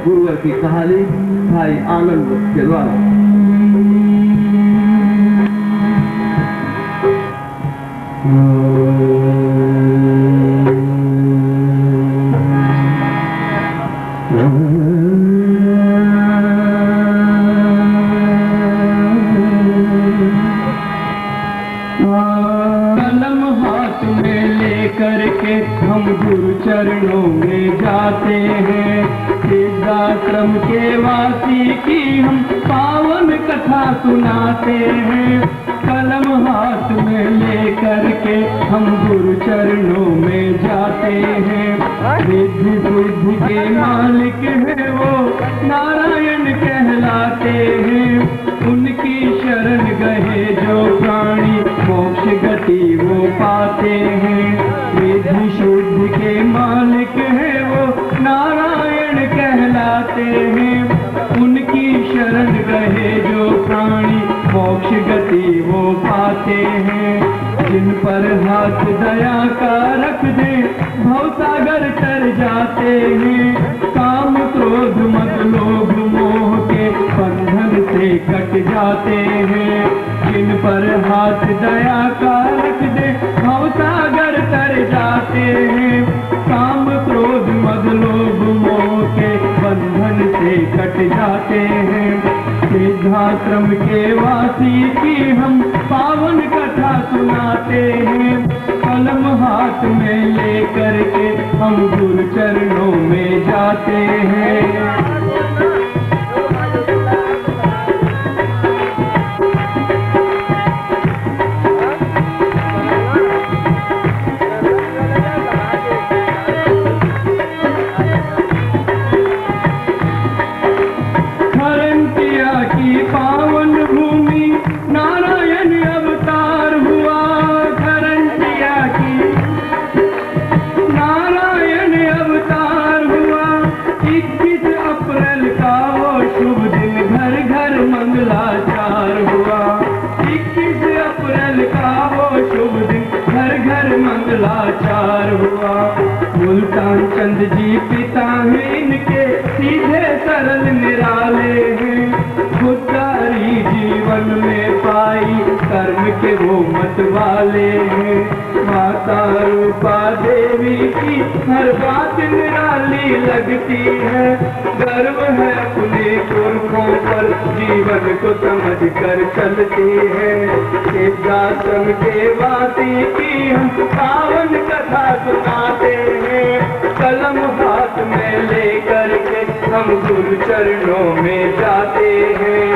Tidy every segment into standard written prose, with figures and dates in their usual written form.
गुरुवर की कहानी भाई आनंद के द्वारा। कलम हाथ में लेकर के हम गुरु चरणों में जाते हैं, सिद्धाश्रम के वासी की हम पावन कथा सुनाते हैं। कलम हाथ में लेकर के हम गुरु चरणों में जाते हैं, रिद्धि बुद्धि के मालिक है वो नारायण कहलाते हैं। उनकी शरण गए जो प्राणी मोक्ष गति वो पाते हैं, रिद्धि शुद्धि के मालिक है वो नारायण कहलाते हैं। उनकी शरण गए जो प्राणी मोक्ष गति वो पाते हैं। जिन पर हाथ दया का रख दे भवसागर तर जाते हैं, काम क्रोध मद लोभ मोह के बंधन से कट जाते हैं। जिन पर हाथ दया का रख दे भवसागर तर जाते हैं, काम क्रोध मद लोभ मोह के बंधन से कट जाते हैं। सिद्धाश्रम के वासी की हम पावन कथा सुनाते हैं, कलम हाथ में लेकर के हम गुरु चरणों में जाते हैं। पावन भूमि नारायण अवतार हुआ, खरंजिया की नारायण अवतार हुआ। 21 अप्रैल का वो शुभ दिन घर घर मंगलाचार हुआ। 21 अप्रैल का वो शुभ दिन घर घर मंगलाचार हुआ। मुल्तान चंद जी पिता हैं इनके सीधे सरल निराले हैं, खुददारी जीवन में पाई कर्म के वो मत वाले हैं। माता रूपा देवी की हर बात निराली लगती है, गर्व है अपने पुरखों पर जीवन को समझ कर चलती है। सिद्धाश्रम के वासी की हम पावन कथा सुनाते हैं, कलम हाथ में लेकर के हम गुरु चरणों में जाते हैं।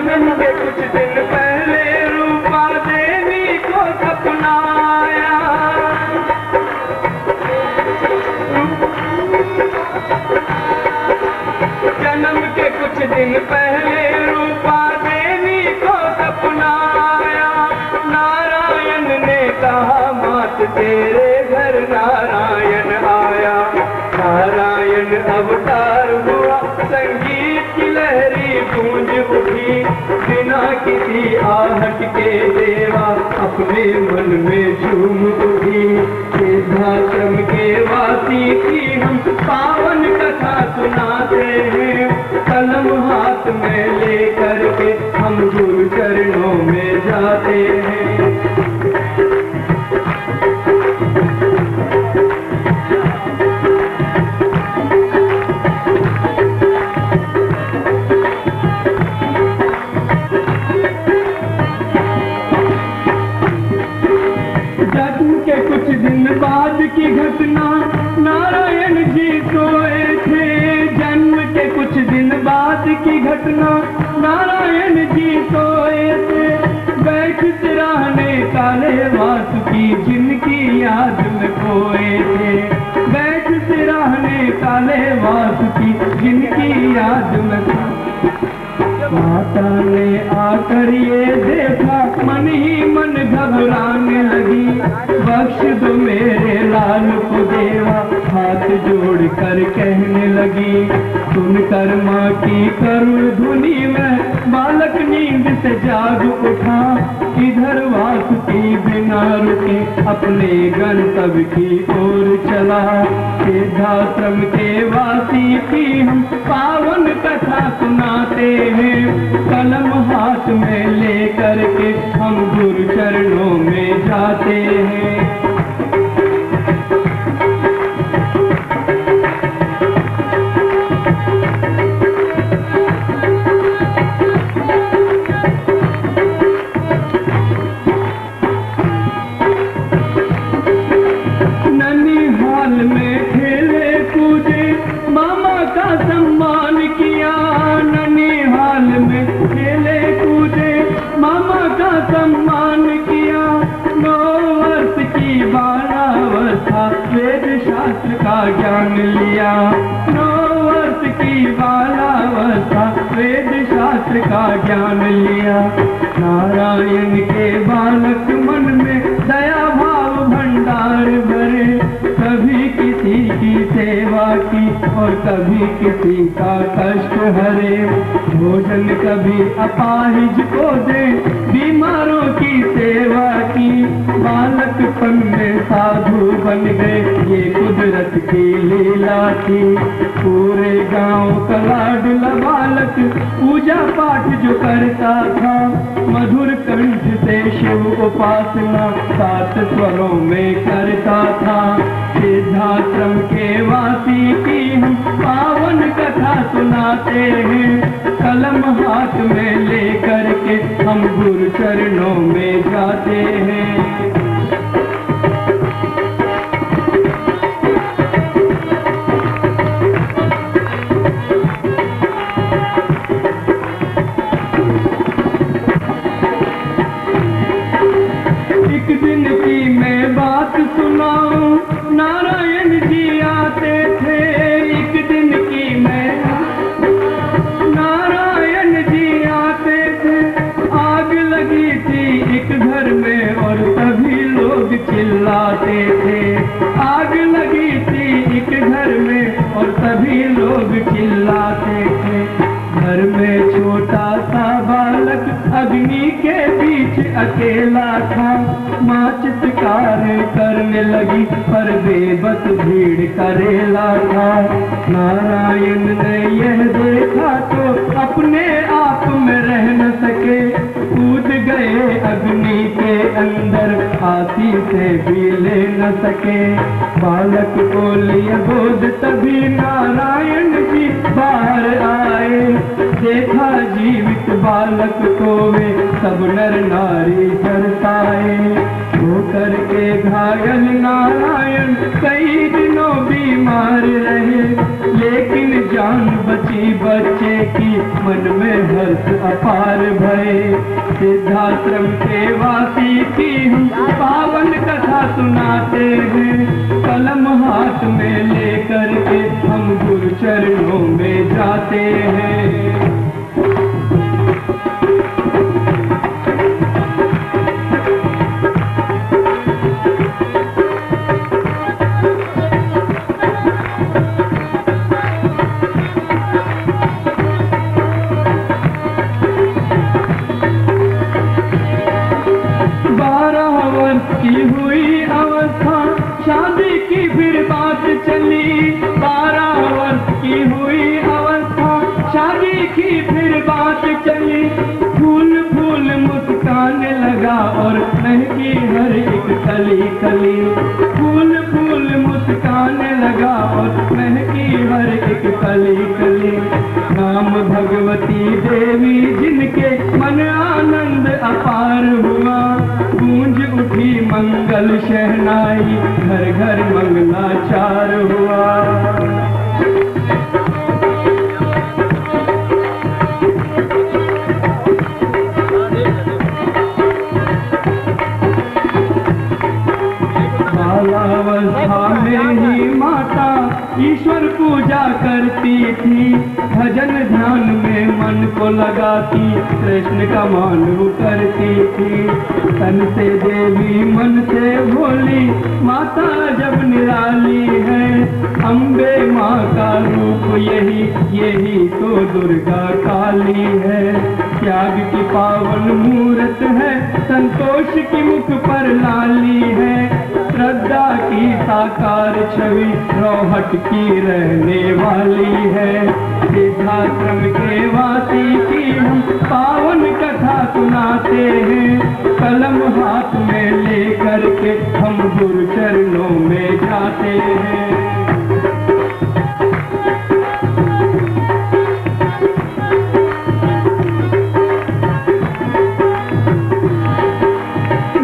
जन्म के कुछ दिन पहले रूपा देवी को सपना आया, जन्म के कुछ दिन पहले रूपा देवी को सपना आया। नारायण ने कहा मात तेरे घर नारायण आया। नारायण अवतार हुआ, संगीत की लहरी गूंज उठी, बिना किसी आहट के देवा अपने मन में झूम उठी। सिद्धाश्रम के वासी की हम पावन कथा सुनाते हैं, कलम हाथ में लेकर के हम गुरु चरणों में जाते हैं। जन्म के कुछ दिन बाद की घटना नारायण जी सोए थे। जन्म के कुछ दिन बाद की घटना नारायण जी सोए थे। बैठ रहने काले वासुकी जिनकी याद में खोए थे। बैठ रहने काले वासुकी जिनकी याद में। माता ने आकर ये देखा मन ही मन घबराने लगी। बख्श दो मेरे लाल को देवा हाथ जोड़ कर कहने लगी। सुन विश्वकर्मा की करुण धुनी में बालक नींद से जाग उठा। इधर वासुकी बिना रुके अपने गंतव्य की ओर चला। सिद्धाश्रम के वासी की हम पावन कथा सुनाते हैं। कलम हाथ में लेकर के हम गुरु चरणों में जाते हैं। वेद शास्त्र का ज्ञान लिया। 9 वर्ष की बालावस्था वेद शास्त्र का ज्ञान लिया। नारायण के बालक मन में दया भाव भंडार भरे। कभी किसी की सेवा की और कभी किसी का कष्ट हरे। भोजन कभी अपाहिज को दे, बीमारों की सेवा की। बालकपन में साधु बन गए, ये कुदरत की लीला थी। पूरे गांव का लाडला बालक पूजा पाठ जो करता था। मधुर कंठ से शिव उपासना 7 स्वरों में करता था। सिद्धाश्रम के वासी की हम पावन कथा सुनाते हैं। कलम हाथ में लेकर के हम गुरु चरणों में जाते हैं। एक दिन की मैं बात सुनाऊं, नारायण जी आते थे। एक दिन की मैं नारायण जी आते थे। आग लगी थी एक घर में और सभी लोग चिल्लाते थे। आग लगी थी एक घर में और सभी लोग चिल्लाते थे। घर में छोटा सा बालक अग्नि के बीच अकेला था। माँ चित्कार करने लगी पर बेबस भीड़ करेला था। नारायण ने यह देखा तो अपने आप में रह न सके। कूद गए अग्नि के अंदर, हाथी से भी ले न सके। बालक को लिए गोद तभी नारायण जी बाहर आए। देखा जीवित बालक को वे सब नर नारी सरसाए। होकर के घायल नारायण कई दिनों बीमार रहे। लेकिन जान बची बच्चे की, मन में हर्ष अपार भये। सिद्धाश्रम के वासी की हम पावन कथा सुनाते हैं। कलम हाथ में लेकर के हम गुरु चरणों में जाते हैं। की हुई अवस्था, शादी की फिर बात चली। 12 वर्ष की हुई अवस्था, शादी की फिर बात चली। फूल फूल मुस्काने लगा और महकी हर एक कली कली। फूल फूल मुस्काने लगा और महकी हर एक कली कली। नाम भगवती देवी जिनके मन आनंद अपार हुआ। गूंज उठी मंगल शहनाई, घर घर मंगलाचार हुआ। बालावस्था में ही माता ईश्वर पूजा करती थी। भजन ध्यान में मन को लगाती, कृष्ण का मान करती थी। तन से देवी मन से भोली, माता जब निराली है। अम्बे माँ का रूप यही तो दुर्गा काली है। त्याग की पावन मूरत है, संतोष की मुख पर लाली है। श्रद्धा की साकार छवि रोहट की रहने वाली है। सिद्धाश्रम के वासी की हम पावन कथा सुनाते हैं। कलम हाथ में लेकर के हम गुरु चरणों में जाते हैं।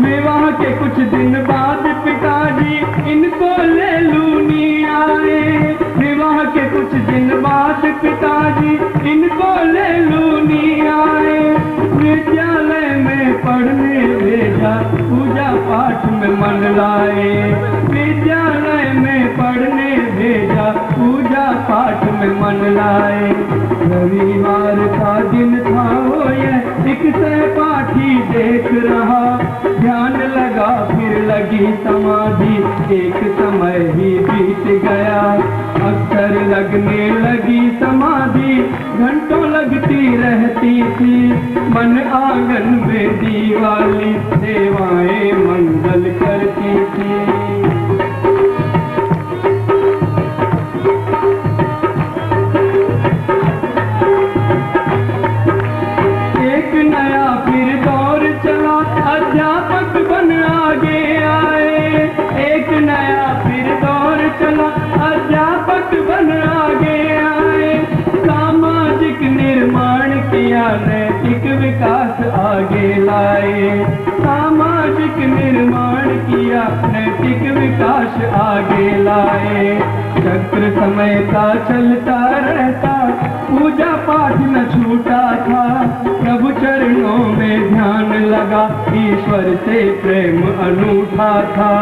विवाह के कुछ दिन बाद पिताजी इनको ले लूनी आए। विवाह के कुछ दिन बाद पिताजी इनको ले लूनी आए। विद्यालय में पढ़ने भेजा, पूजा पाठ में मन लाए। विद्यालय में पढ़ने भेजा, पूजा पाठ में मन लाए। रविवार का दिन था वो ये एक सहपाठी देख रहा। ध्यान लगा फिर लगी समाधि, एक समय ही बीत गया। अक्सर लगने लगी समाधि, घंटों लगती रहती थी। मन आंगन में दीवाली सेवाएं मंगल करती थी। अध्यापक बन आगे आए। एक नया फिर दौर चला, अध्यापक बन आगे आए। सामाजिक निर्माण किया, नैतिक विकास आगे लाए। सामाजिक निर्माण किया, नैतिक विकास आगे लाए। चक्र समय का चलता रहता, पूजा पाठ न छूटा था। प्रभु चरणों में ध्यान लगा, ईश्वर से प्रेम अनूठा था।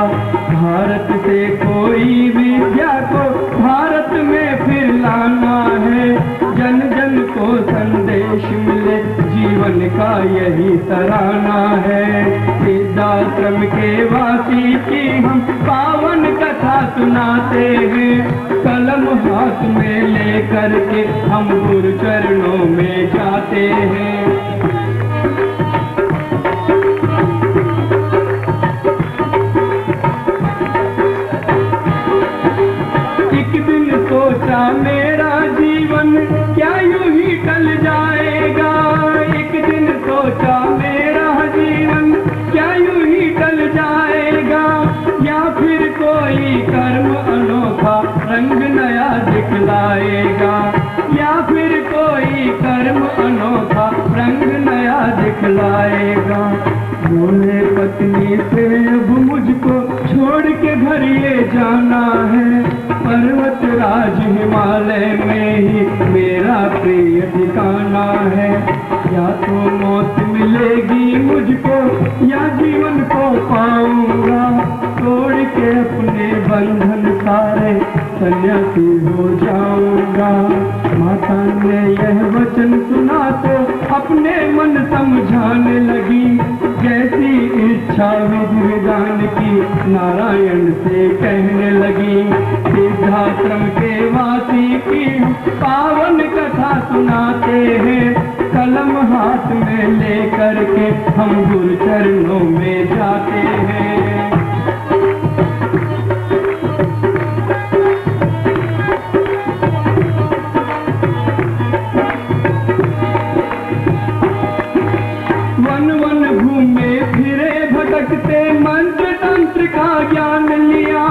भारत से कोई विद्या को भारत में फिर लाना है। जन जन को संदेश मिले, जीवन का यही तराना है। सिद्धाश्रम के वासी की हम पावन कथा सुनाते हैं। कलम हाथ में लेकर के हम गुरु चरणों में जाते हैं। एक दिन सोचा मेरा जीवन क्या यूं ही टल जाएगा। एक दिन सोचा मेरा जीवन क्या यूं ही टल जाएगा। या फिर कोई कर्म अनोखा रंग नया दिखलाएगा। या फिर कोई कर्म अनोखा रंग नया दिखलाएगा। बोले पत्नी से अब मुझको छोड़ के घर ये जाना है। पर्वत राज हिमालय में ही मेरा प्रिय ठिकाना है। या तो मौत मिलेगी मुझको या जीवन को पाऊंगा। तोड़ के अपने बंधन सारे सन्यासी हो जाऊंगा। माता ने यह वचन सुना तो अपने मन समझाने लगी। जैसी इच्छा विधि विधान की नारायण से कहने लगी। सिद्धाश्रम के वासी की पावन कथा सुनाते हैं। कलम हाथ में लेकर के हम गुरु चरणों में जाते हैं। वन वन घूमे फिरे भटकते, मंत्र तंत्र का ज्ञान लिया।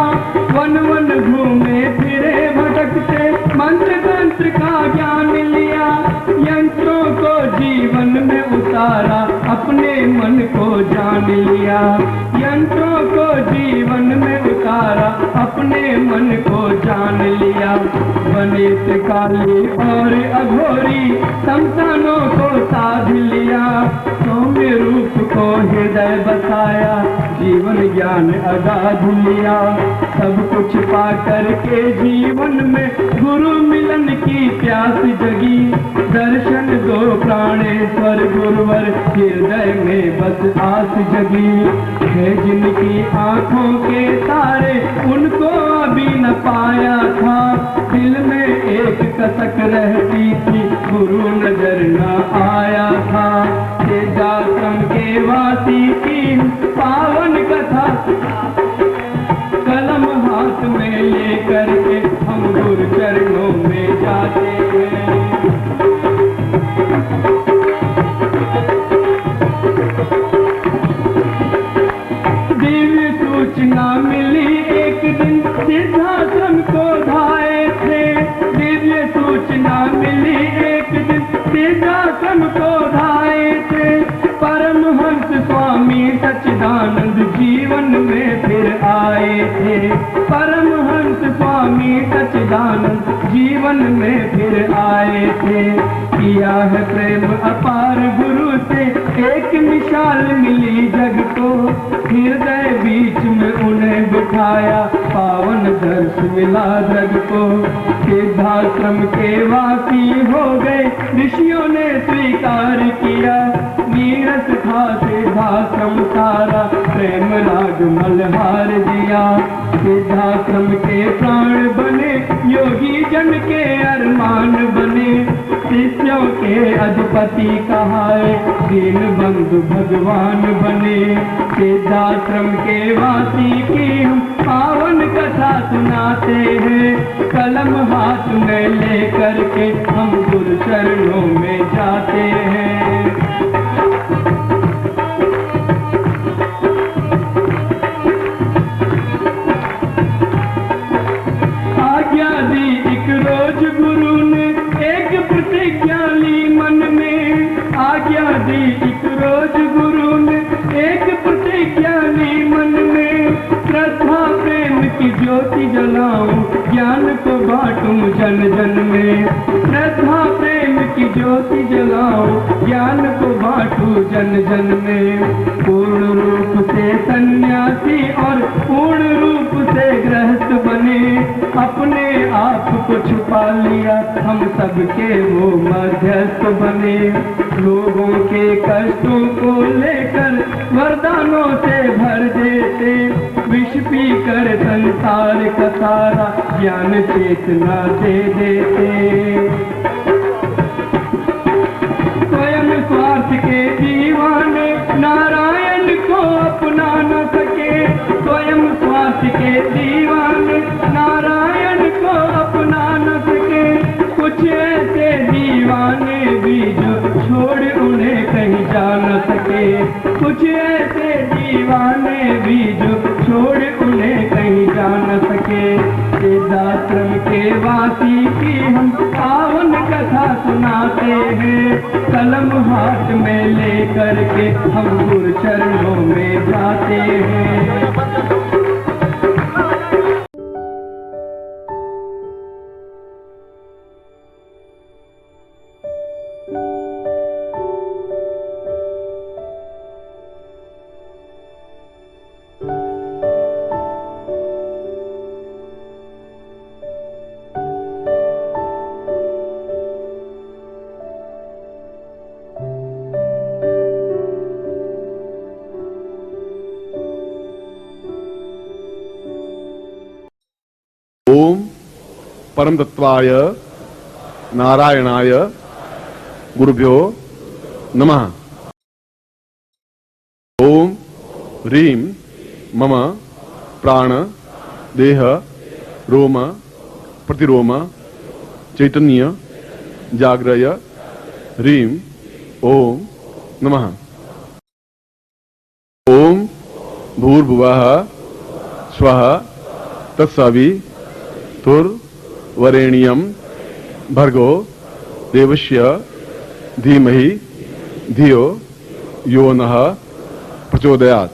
वन वन घूमे फिरे भटकते, मंत्र तंत्र का ज्ञान लिया। यंत्रों को जीवन में उतारा, अपने मन को जान लिया। यंत्रों को जीवन में उतारा, अपने मन को जान लिया। बने से काली और अघोरी, संतानों को साध लिया। सौम्य रूप को हृदय बसाया, जीवन ज्ञान अगाध लिया। सब कुछ पा करके जीवन में गुरु मिलन की प्यास जगी। दर्शन दो प्राणेश्वर गुरुवर, हृदय में बस आस जगी। है जिनकी आंखों के तारे, उनको अभी न पाया था। दिल में एक कसक रहती थी, गुरु नजर न आया था। सिद्धाश्रम के वासी की पावन कथा, कलम हाथ में ले करके हम गुरु चरणों में जाते हैं। दिव्य सूचना मिली एक दिन, सिद्धाश्रम को धाए थे। दिव्य सूचना मिली एक दिन, सिद्धाश्रम को धाए थे। परमहंस स्वामी सच्चिदानंद जीवन में फिर आए थे। परमहंस स्वामी सच्चिदानंद जीवन में फिर आए थे। किया है प्रेम अपार गुरु से, एक मिसाल मिली जग को। हृदय बीच में उन्हें बिठाया, पावन दर्श मिला जग को। सिद्धाश्रम के वासी हो गए, ऋषियों ने स्वीकार किया। नीरस था सिद्धाश्रम सारा, प्रेम राग मल्हार दिया। सिद्धाश्रम के प्राण बने, योगी जन के अरमान बने। शिष्यों के अधिपति कहाए, दीन बंधु भगवान बने। सिद्धाश्रम के वासी की हम पावन कथा सुनाते हैं। कलम हाथ में ले करके हम गुरु चरणों में जाते हैं। आज्ञा दी एक रोज गुरु ने, एक प्रतिज्ञा ली मन में। आज्ञा दी एक रोज गुरु ने, एक प्रतिज्ञा ली मन में। श्रद्धा प्रेम की ज्योति जलाऊं, ज्ञान को बांटूं जन जन में। श्रद्धा प्रेम की ज्योति जलाऊं, ज्ञान को बांटूं जन जन में। पूर्ण रूप से सन्यासी और पूर्ण रूप से गृहस्थ बने। अपने आप को छुपा लिया, हम सबके वो मध्यस्थ बने। लोगों के कष्टों को लेकर वरदानों से भर देते। विष पी कर संसार का सारा ज्ञान चेतना दे देते। स्वयं स्वार्थ के दीवाने नारायण को अपना न सके। स्वयं स्वार्थ के दीवाने नारायण को अपना न सके। कुछ ऐसे दीवाने भी जो छोड़ उन्हें कहीं जा न सके। कुछ ऐसे दीवाने भी जो छोड़ उन्हें कहीं जा न सके। सिद्धाश्रम के वासी की हम पावन कथा सुनाते हैं। कलम हाथ में ले करके हम गुरु चरणों में जाते हैं। ओम परम तत्वाय नारायणाय गुरुभ्यो नमः। ओम ह्रीं मम प्राण देह रोम प्रतिरोम चैतन्य जाग्रय ह्रीं ओम नमः। ओम भूर्भुवः स्वः तत्सवितुर्वरेण्यं भर्गो देवस्य धीमहि धियो यो नः प्रचोदयात्।